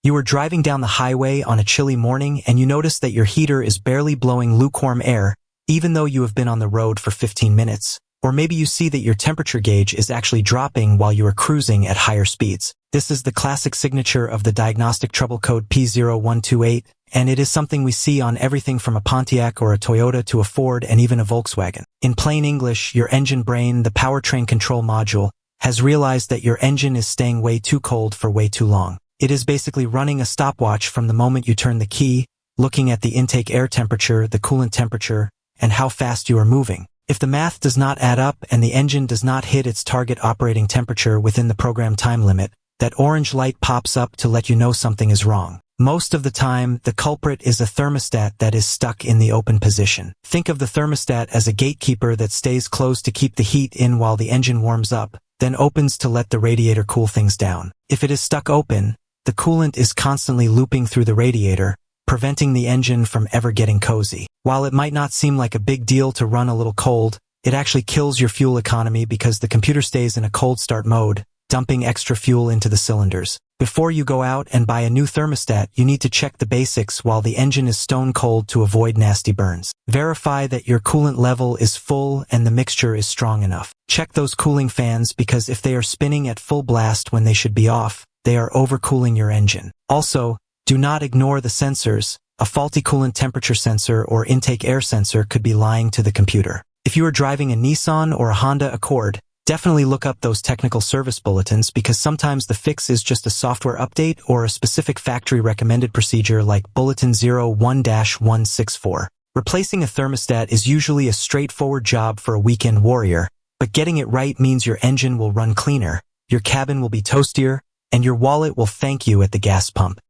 You are driving down the highway on a chilly morning and you notice that your heater is barely blowing lukewarm air, even though you have been on the road for 15 minutes. Or maybe you see that your temperature gauge is actually dropping while you are cruising at higher speeds. This is the classic signature of the diagnostic trouble code P0128, and it is something we see on everything from a Pontiac or a Toyota to a Ford and even a Volkswagen. In plain English, your engine brain, the powertrain control module, has realized that your engine is staying way too cold for way too long. It is basically running a stopwatch from the moment you turn the key, looking at the intake air temperature, the coolant temperature, and how fast you are moving. If the math does not add up and the engine does not hit its target operating temperature within the programmed time limit, that orange light pops up to let you know something is wrong. Most of the time, the culprit is a thermostat that is stuck in the open position. Think of the thermostat as a gatekeeper that stays closed to keep the heat in while the engine warms up, then opens to let the radiator cool things down. If it is stuck open, the coolant is constantly looping through the radiator, preventing the engine from ever getting cozy. While it might not seem like a big deal to run a little cold, it actually kills your fuel economy because the computer stays in a cold start mode, dumping extra fuel into the cylinders. Before you go out and buy a new thermostat, you need to check the basics while the engine is stone cold to avoid nasty burns. Verify that your coolant level is full and the mixture is strong enough. Check those cooling fans because if they are spinning at full blast when they should be off, they are overcooling your engine. Also, do not ignore the sensors. A faulty coolant temperature sensor or intake air sensor could be lying to the computer. If you are driving a Nissan or a Honda Accord, definitely look up those technical service bulletins because sometimes the fix is just a software update or a specific factory recommended procedure like Bulletin 01-164. Replacing a thermostat is usually a straightforward job for a weekend warrior, but getting it right means your engine will run cleaner, your cabin will be toastier, and your wallet will thank you at the gas pump.